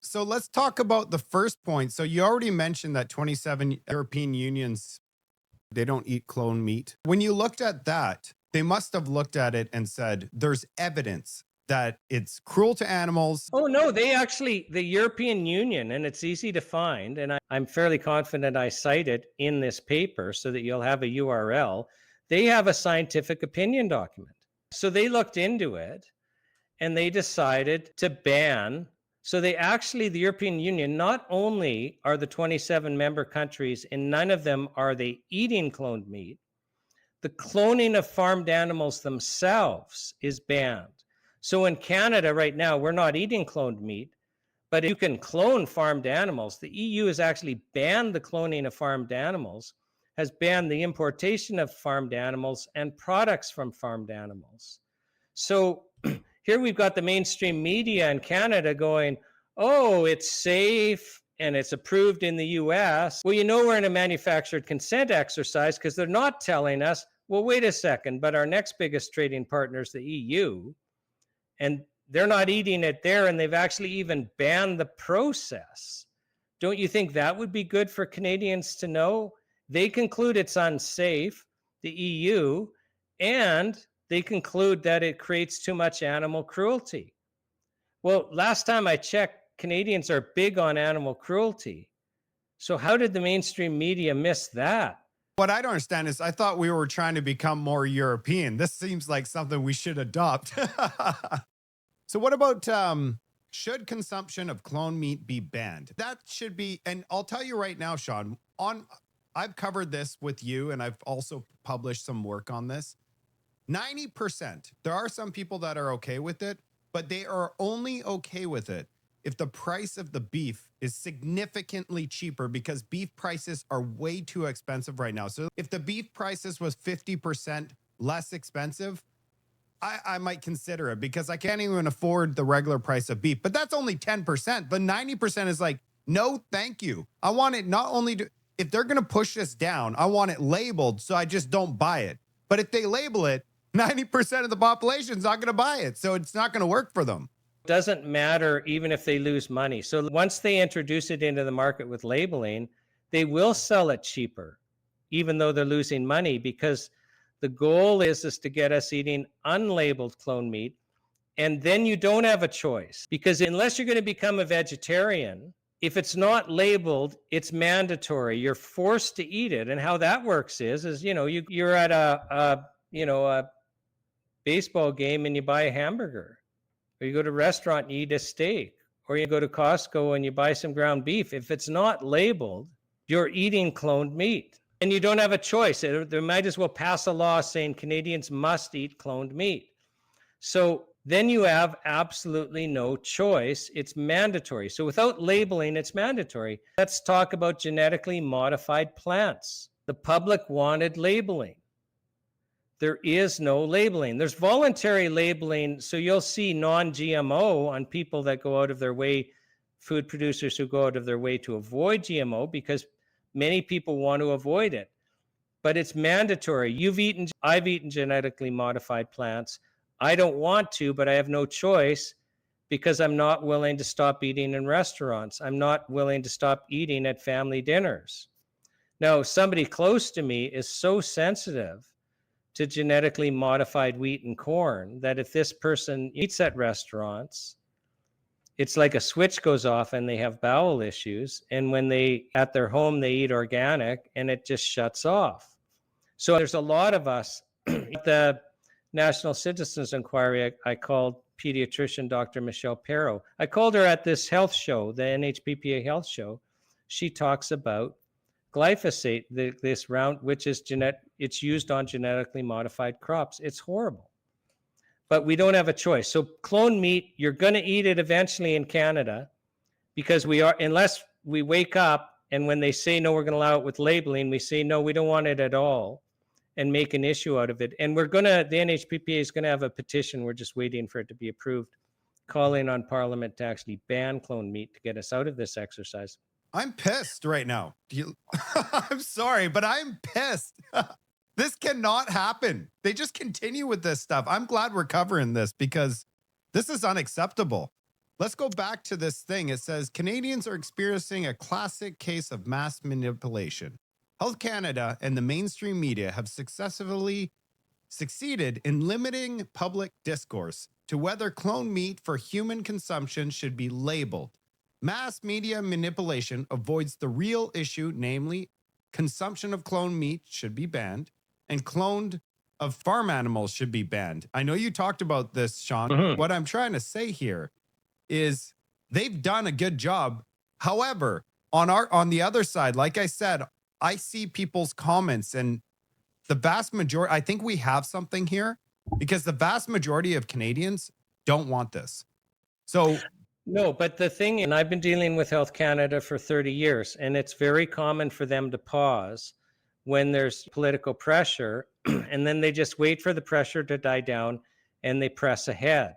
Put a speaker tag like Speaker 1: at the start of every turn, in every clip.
Speaker 1: So let's talk about the first point. So you already mentioned that 27 European unions, they don't eat clone meat. When you looked at that, they must have looked at it and said, there's evidence that it's cruel to animals.
Speaker 2: Oh, no, they actually, the European Union, and it's easy to find, and I'm fairly confident I cite it in this paper so that you'll have a URL. They have a scientific opinion document. So they looked into it and they decided to ban. So they actually, the European Union, not only are the 27 member countries, and none of them are they eating cloned meat, the cloning of farmed animals themselves is banned. So in Canada right now, we're not eating cloned meat, but you can clone farmed animals. The EU has actually banned the cloning of farmed animals, has banned the importation of farmed animals and products from farmed animals. So here we've got the mainstream media in Canada going, oh, it's safe and it's approved in the US. Well, we're in a manufactured consent exercise because they're not telling us, well, wait a second, but our next biggest trading partner is the EU, and they're not eating it there, and they've actually even banned the process. Don't you think that would be good for Canadians to know? They conclude it's unsafe, the EU, and they conclude that it creates too much animal cruelty. Well, last time I checked, Canadians are big on animal cruelty. So how did the mainstream media miss that?
Speaker 1: What I don't understand is I thought we were trying to become more European. This seems like something we should adopt. So what about should consumption of clone meat be banned? That should be, and I'll tell you right now, Sean, I've covered this with you and I've also published some work on this. 90%, there are some people that are okay with it, but they are only okay with it if the price of the beef is significantly cheaper, because beef prices are way too expensive right now. So if the beef prices was 50% less expensive, I might consider it, because I can't even afford the regular price of beef. But that's only 10%. But 90% is like, no, thank you. I want it not only to, if they're going to push this down, I want it labeled so I just don't buy it. But if they label it, 90% of the population is not going to buy it. So it's not going to work for them.
Speaker 2: Doesn't matter even if they lose money. So once they introduce it into the market with labeling, they will sell it cheaper, even though they're losing money, because the goal is to get us eating unlabeled clone meat. And then you don't have a choice, because unless you're going to become a vegetarian, if it's not labeled, it's mandatory. You're forced to eat it. And how that works is you're at a baseball game and you buy a hamburger, or you go to a restaurant and you eat a steak, or you go to Costco and you buy some ground beef. If it's not labeled, you're eating cloned meat. And you don't have a choice. They might as well pass a law saying Canadians must eat cloned meat. So then you have absolutely no choice. It's mandatory. So without labeling, it's mandatory. Let's talk about genetically modified plants. The public wanted labeling. There is no labeling. There's voluntary labeling. So you'll see non-GMO on people that go out of their way, food producers who go out of their way to avoid GMO, because many people want to avoid it. But it's mandatory. I've eaten genetically modified plants. I don't want to, but I have no choice, because I'm not willing to stop eating in restaurants. I'm not willing to stop eating at family dinners. Now, somebody close to me is so sensitive to genetically modified wheat and corn that if this person eats at restaurants, it's like a switch goes off and they have bowel issues. And when at their home, they eat organic and it just shuts off. So there's a lot of us. At the National Citizens Inquiry, I called pediatrician Dr. Michelle Perro. I called her at this health show, the NHPPA health show. She talks about glyphosate, this round, which is it's used on genetically modified crops. It's horrible. But we don't have a choice. So clone meat, you're going to eat it eventually in Canada, because unless we wake up and when they say no, we're going to allow it with labeling, we say no, we don't want it at all, and make an issue out of it. And the NHPPA is going to have a petition. We're just waiting for it to be approved, calling on Parliament to actually ban clone meat to get us out of this exercise.
Speaker 1: I'm pissed right now. I'm sorry, but I'm pissed. This cannot happen. They just continue with this stuff. I'm glad we're covering this, because this is unacceptable. Let's go back to this thing. It says Canadians are experiencing a classic case of mass manipulation. Health Canada and the mainstream media have successfully succeeded in limiting public discourse to whether cloned meat for human consumption should be labeled. Mass media manipulation avoids the real issue, namely, consumption of cloned meat should be banned and cloned of farm animals should be banned. I know you talked about this, Sean.
Speaker 2: Mhm.
Speaker 1: What I'm trying to say here is they've done a good job. However, on the other side, like I said, I see people's comments and the vast majority, I think we have something here because the vast majority of Canadians don't want this. So
Speaker 2: No, but the thing, and I've been dealing with Health Canada for 30 years, and it's very common for them to pause when there's political pressure, and then they just wait for the pressure to die down and they press ahead.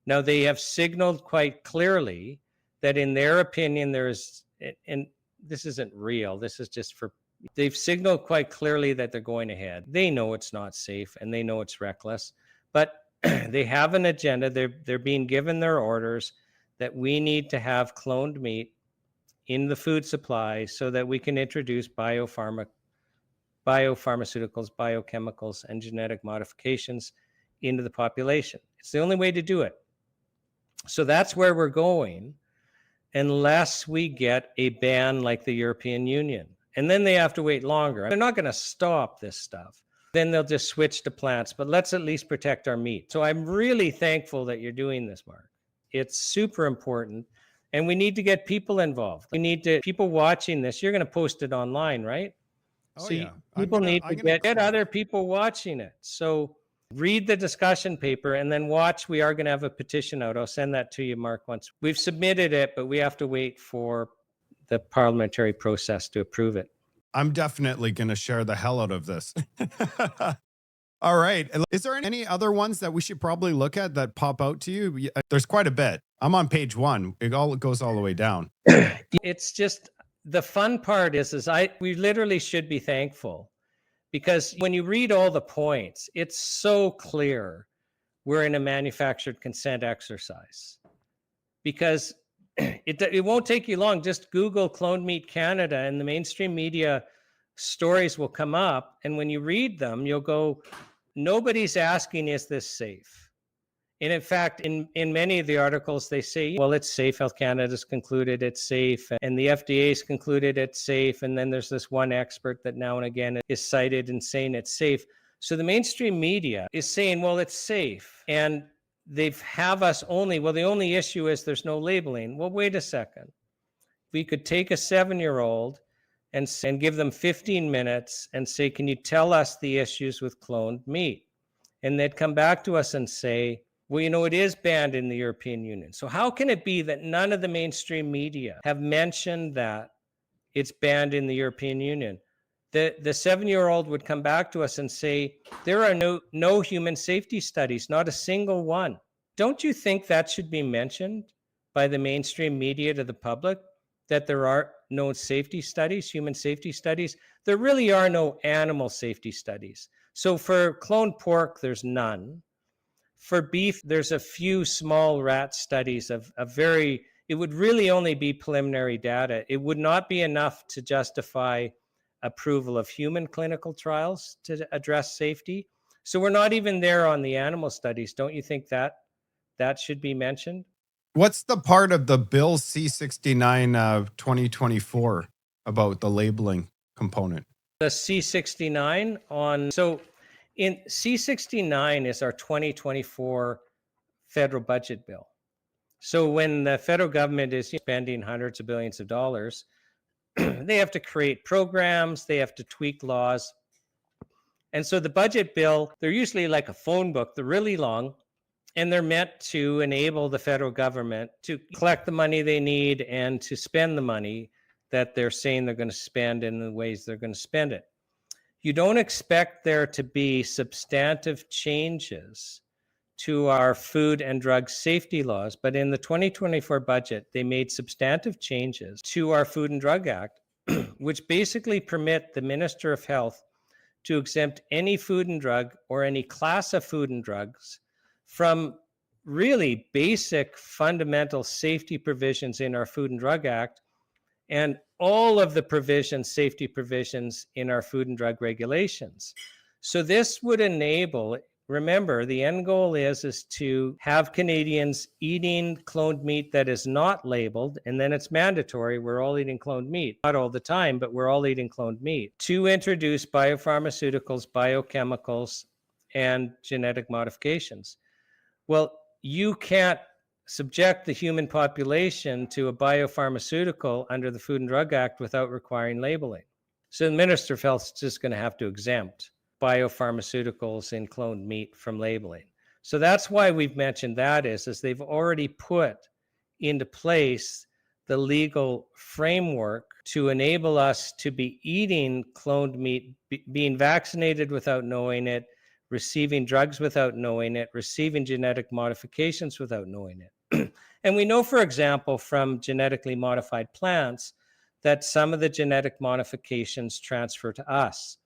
Speaker 2: Now, they have signaled quite clearly that in their opinion, there's, and this isn't real, this is just for, they've signaled quite clearly that they're going ahead. They know it's not safe and they know it's reckless, but they have an agenda. They're being given their orders that we need to have cloned meat in the food supply so that we can introduce biopharmaceuticals, biochemicals, and genetic modifications into the population. It's the only way to do it. So that's where we're going, unless we get a ban like the European Union. And then they have to wait longer. They're not going to stop this stuff. Then they'll just switch to plants, but let's at least protect our meat. So I'm really thankful that you're doing this, Mark. It's super important. And we need to get people involved. We need to, people watching this, you're going to post it online, right?
Speaker 1: oh
Speaker 2: So
Speaker 1: yeah,
Speaker 2: people need to get other people watching it. So read the discussion paper and then watch. We are going to have a petition out. I'll send that to you, Mark, once we've submitted it, but we have to wait for the parliamentary process to approve it.
Speaker 1: I'm definitely going to share the hell out of this. All right. Is there any other ones that we should probably look at that pop out to you? There's quite a bit. I'm on page 1. It goes all the way down.
Speaker 2: It's just the fun part is we literally should be thankful, because when you read all the points, it's so clear we're in a manufactured consent exercise. Because it won't take you long. Just Google Cloned Meat Canada and the mainstream media stories will come up. And when you read them, you'll go, nobody's asking, is this safe? And in fact, in many of the articles, they say, well, it's safe. Health Canada's concluded it's safe. And the FDA's concluded it's safe. And then there's this one expert that now and again is cited in saying it's safe. So the mainstream media is saying, well, it's safe. And they have us only, well, the only issue is there's no labeling. Well, wait a second. We could take a 7-year-old and give them 15 minutes and say, can you tell us the issues with cloned meat? And they'd come back to us and say, well, you know, it is banned in the European Union. So how can it be that none of the mainstream media have mentioned that it's banned in the European Union? The 7-year-old would come back to us and say, there are no human safety studies, not a single one. Don't you think that should be mentioned by the mainstream media to the public, that there are no safety studies, human safety studies? There really are no animal safety studies. So for cloned pork, there's none. For beef, there's a few small rat studies of it would really only be preliminary data. It would not be enough to justify approval of human clinical trials to address safety. So we're not even there on the animal studies. Don't you think that should be mentioned?
Speaker 1: What's the part of the Bill C-69 2024 about the labeling component?
Speaker 2: The C-69 so in C-69 is our 2024 federal budget bill. So when the federal government is spending hundreds of billions of dollars, they have to create programs, they have to tweak laws. And so the budget bill, they're usually like a phone book, they're really long, and they're meant to enable the federal government to collect the money they need and to spend the money that they're saying they're going to spend in the ways they're going to spend it. You don't expect there to be substantive changes to our food and drug safety laws, but in the 2024 budget, they made substantive changes to our Food and Drug Act, which basically permit the Minister of Health to exempt any food and drug or any class of food and drugs from really basic fundamental safety provisions in our Food and Drug Act and all of the provisions, safety provisions in our food and drug regulations. So this would enable, remember, the end goal is to have Canadians eating cloned meat that is not labeled, and then it's mandatory. We're all eating cloned meat, not all the time, but we're all eating cloned meat, to introduce biopharmaceuticals, biochemicals, and genetic modifications. Well, you can't subject the human population to a biopharmaceutical under the Food and Drug Act without requiring labeling. So the Minister of Health is just going to have to exempt biopharmaceuticals in cloned meat from labeling. So that's why we've mentioned that is they've already put into place the legal framework to enable us to be eating cloned meat, being vaccinated without knowing it, receiving drugs without knowing it, receiving genetic modifications without knowing it. And we know, for example, from genetically modified plants that some of the genetic modifications transfer to us.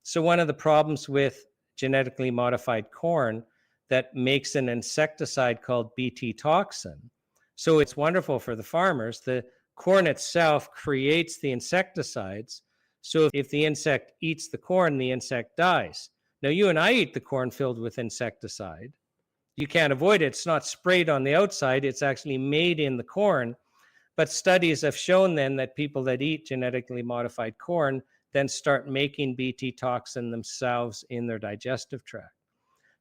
Speaker 2: So one of the problems with genetically modified corn that makes an insecticide called Bt toxin. So it's wonderful for the farmers. The corn itself creates the insecticides. So if the insect eats the corn, the insect dies. Now, you and I eat the corn filled with insecticide. You can't avoid it. It's not sprayed on the outside. It's actually made in the corn. But studies have shown then that people that eat genetically modified corn then start making Bt toxin themselves in their digestive tract.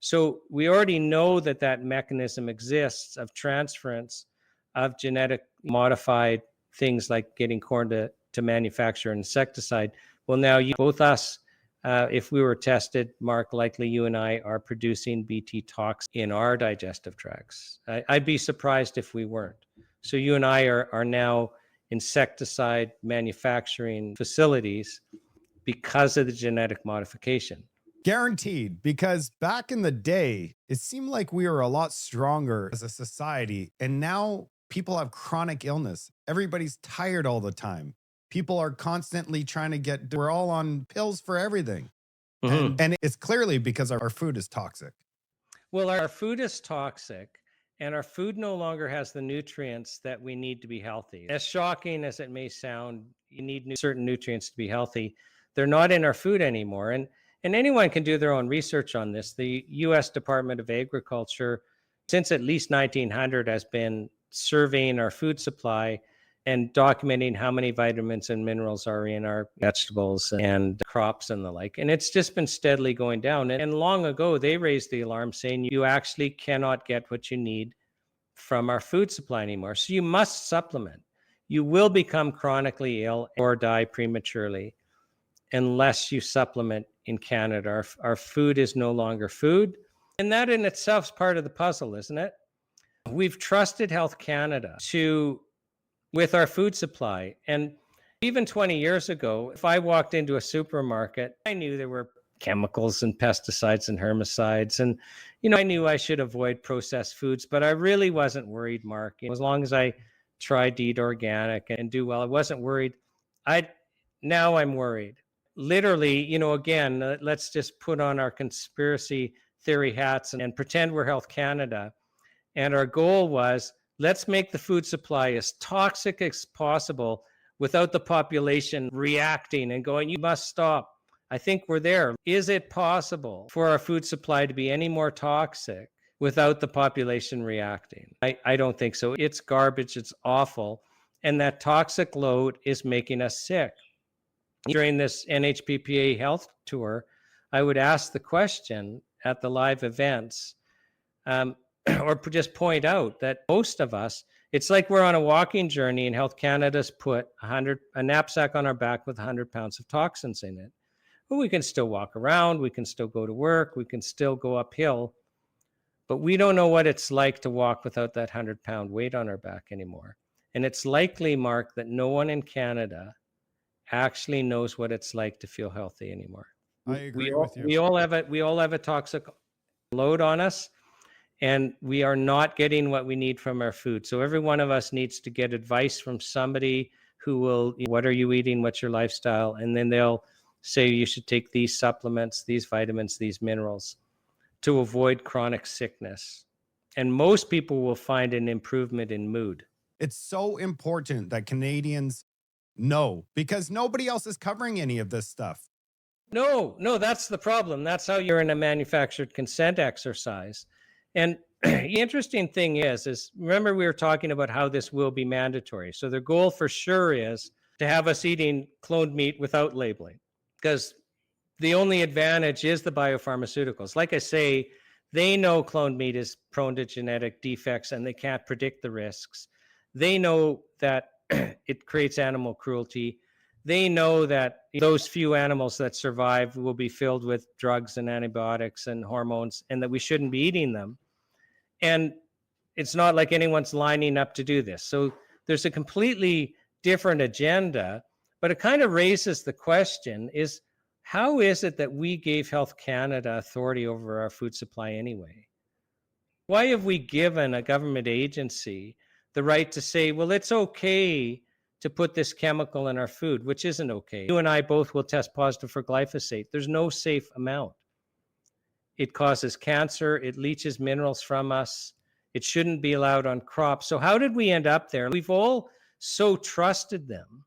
Speaker 2: So we already know that that mechanism exists of transference of genetic modified things like getting corn to manufacture an insecticide. Well, now both us, if we were tested, Mark, likely you and I are producing Bt toxin in our digestive tracts. I'd be surprised if we weren't. So you and I are now insecticide manufacturing facilities because of the genetic modification.
Speaker 1: Guaranteed, because back in the day, it seemed like we were a lot stronger as a society. And now people have chronic illness. Everybody's tired all the time. People are constantly trying to we're all on pills for everything. Mm-hmm. And it's clearly because our food is toxic.
Speaker 2: Well, our food is toxic, and our food no longer has the nutrients that we need to be healthy. As shocking as it may sound, you need certain nutrients to be healthy. They're not in our food anymore. And anyone can do their own research on this. The U.S. Department of Agriculture, since at least 1900, has been surveying our food supply and documenting how many vitamins and minerals are in our vegetables and crops and the like. And it's just been steadily going down. And long ago, they raised the alarm saying you actually cannot get what you need from our food supply anymore. So you must supplement. You will become chronically ill or die prematurely unless you supplement in Canada. Our food is no longer food. And that in itself is part of the puzzle, isn't it? We've trusted Health Canada with our food supply. And even 20 years ago, if I walked into a supermarket, I knew there were chemicals and pesticides and herbicides. And, I knew I should avoid processed foods, but I really wasn't worried, Mark. As long as I tried to eat organic and do well, I wasn't worried. Now I'm worried. Literally, again, let's just put on our conspiracy theory hats and pretend we're Health Canada. And our goal was, let's make the food supply as toxic as possible without the population reacting and going, you must stop. I think we're there. Is it possible for our food supply to be any more toxic without the population reacting? I don't think so. It's garbage. It's awful. And that toxic load is making us sick. During this NHPPA health tour, I would ask the question at the live events, or just point out that most of us, it's like we're on a walking journey and Health Canada's put a knapsack on our back with 100 pounds of toxins in it. Well, we can still walk around, we can still go to work, we can still go uphill, but we don't know what it's like to walk without that 100-pound weight on our back anymore. And it's likely, Mark, that no one in Canada actually knows what it's like to feel healthy anymore.
Speaker 1: I agree with you.
Speaker 2: We all have a toxic load on us, and we are not getting what we need from our food. So every one of us needs to get advice from somebody who will, what are you eating? What's your lifestyle? And then they'll say you should take these supplements, these vitamins, these minerals to avoid chronic sickness. and most people will find an improvement in mood.
Speaker 1: It's so important that Canadians know because nobody else is covering any of this stuff.
Speaker 2: No, that's the problem. That's how you're in a manufactured consent exercise. And the interesting thing is remember we were talking about how this will be mandatory. So the goal for sure is to have us eating cloned meat without labeling, because the only advantage is the biopharmaceuticals. Like I say, they know cloned meat is prone to genetic defects and they can't predict the risks. They know that it creates animal cruelty. They know that those few animals that survive will be filled with drugs and antibiotics and hormones, and that we shouldn't be eating them. And it's not like anyone's lining up to do this. So there's a completely different agenda, but it kind of raises the question is, how is it that we gave Health Canada authority over our food supply anyway? Why have we given a government agency the right to say, well, it's okay to put this chemical in our food, which isn't okay? You and I both will test positive for glyphosate. There's no safe amount. It causes cancer. It leaches minerals from us. It shouldn't be allowed on crops. So how did we end up there? We've all so trusted them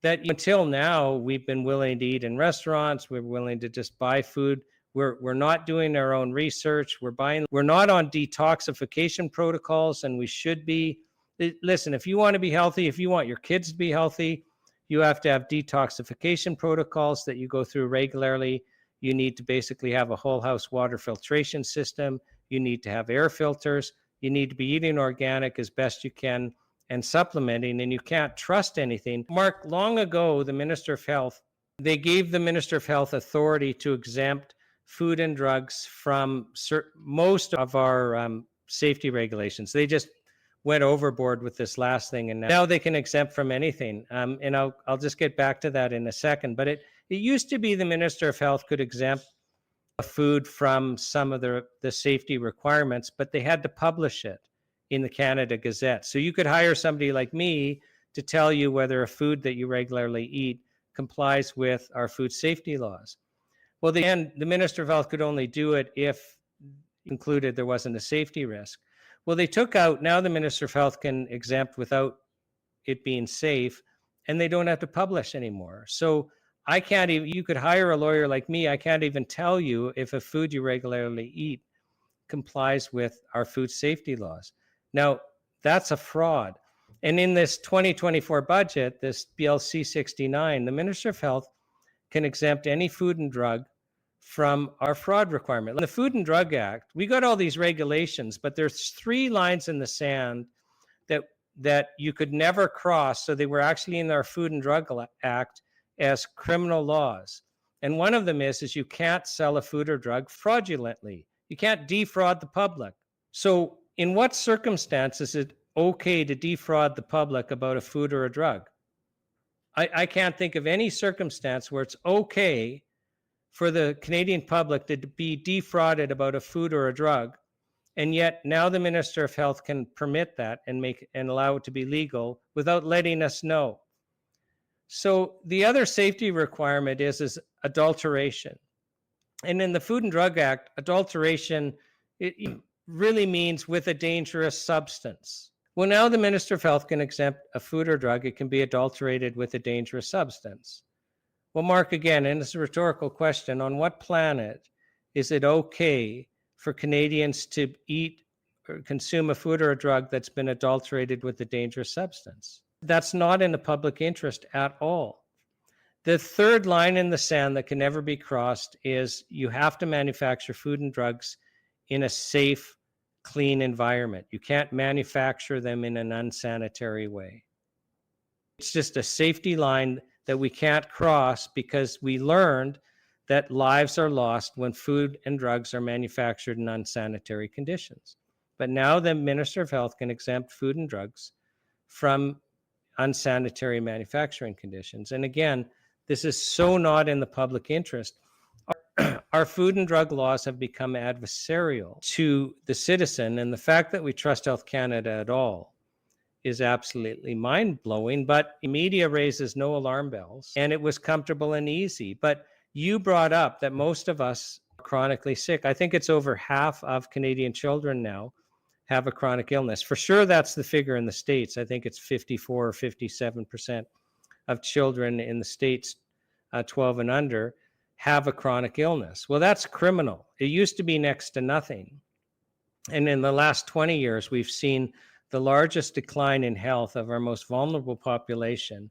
Speaker 2: that until now, we've been willing to eat in restaurants. We're willing to just buy food. We're not doing our own research. We're not on detoxification protocols, and we should be. Listen, if you want to be healthy, if you want your kids to be healthy, you have to have detoxification protocols that you go through regularly. You need to basically have a whole house water filtration system. You need to have air filters. You need to be eating organic as best you can and supplementing, and you can't trust anything. Mark, long ago, the Minister of Health, they gave the Minister of Health authority to exempt food and drugs from most of our safety regulations. They just went overboard with this last thing, and now they can exempt from anything. And I'll just get back to that in a second. But it used to be the Minister of Health could exempt a food from some of the safety requirements, but they had to publish it in the Canada Gazette. So you could hire somebody like me to tell you whether a food that you regularly eat complies with our food safety laws. Well, the Minister of Health could only do it if included there wasn't a safety risk. Well, they took out, now the Minister of Health can exempt without it being safe, and they don't have to publish anymore. So I can't even, you could hire a lawyer like me, I can't even tell you if a food you regularly eat complies with our food safety laws. Now, that's a fraud. And in this 2024 budget, this BLC 69, the Minister of Health can exempt any food and drug from our fraud requirement. In the Food and Drug Act, we got all these regulations, but there's 3 lines in the sand that you could never cross. So they were actually in our Food and Drug Act as criminal laws. And one of them is you can't sell a food or drug fraudulently. You can't defraud the public. So in what circumstances is it okay to defraud the public about a food or a drug? I can't think of any circumstance where it's okay for the Canadian public to be defrauded about a food or a drug. And yet now the Minister of Health can permit that and allow it to be legal without letting us know. So the other safety requirement is adulteration. And in the Food and Drug Act, adulteration, it really means with a dangerous substance. Well, now the Minister of Health can exempt a food or drug. It can be adulterated with a dangerous substance. Well, Mark, again, and it's a rhetorical question, on what planet is it okay for Canadians to eat or consume a food or a drug that's been adulterated with a dangerous substance? That's not in the public interest at all. The third line in the sand that can never be crossed is you have to manufacture food and drugs in a safe, clean environment. You can't manufacture them in an unsanitary way. It's just a safety line that we can't cross because we learned that lives are lost when food and drugs are manufactured in unsanitary conditions. But now the Minister of Health can exempt food and drugs from unsanitary manufacturing conditions. And again, this is so not in the public interest. Our food and drug laws have become adversarial to the citizen, and the fact that we trust Health Canada at all is absolutely mind-blowing, but media raises no alarm bells, and it was comfortable and easy. But you brought up that most of us are chronically sick. I think it's over half of Canadian children now have a chronic illness. For sure, that's the figure in the States. I think it's 54 or 57% of children in the States, 12 and under, have a chronic illness. Well, that's criminal. It used to be next to nothing. And in the last 20 years, we've seen the largest decline in health of our most vulnerable population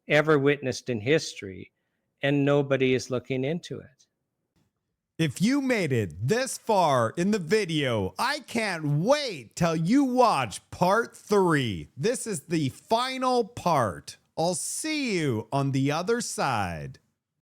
Speaker 2: ever witnessed in history, and nobody is looking into it.
Speaker 1: If you made it this far in the video, I can't wait till you watch part 3. This is the final part. I'll see you on the other side.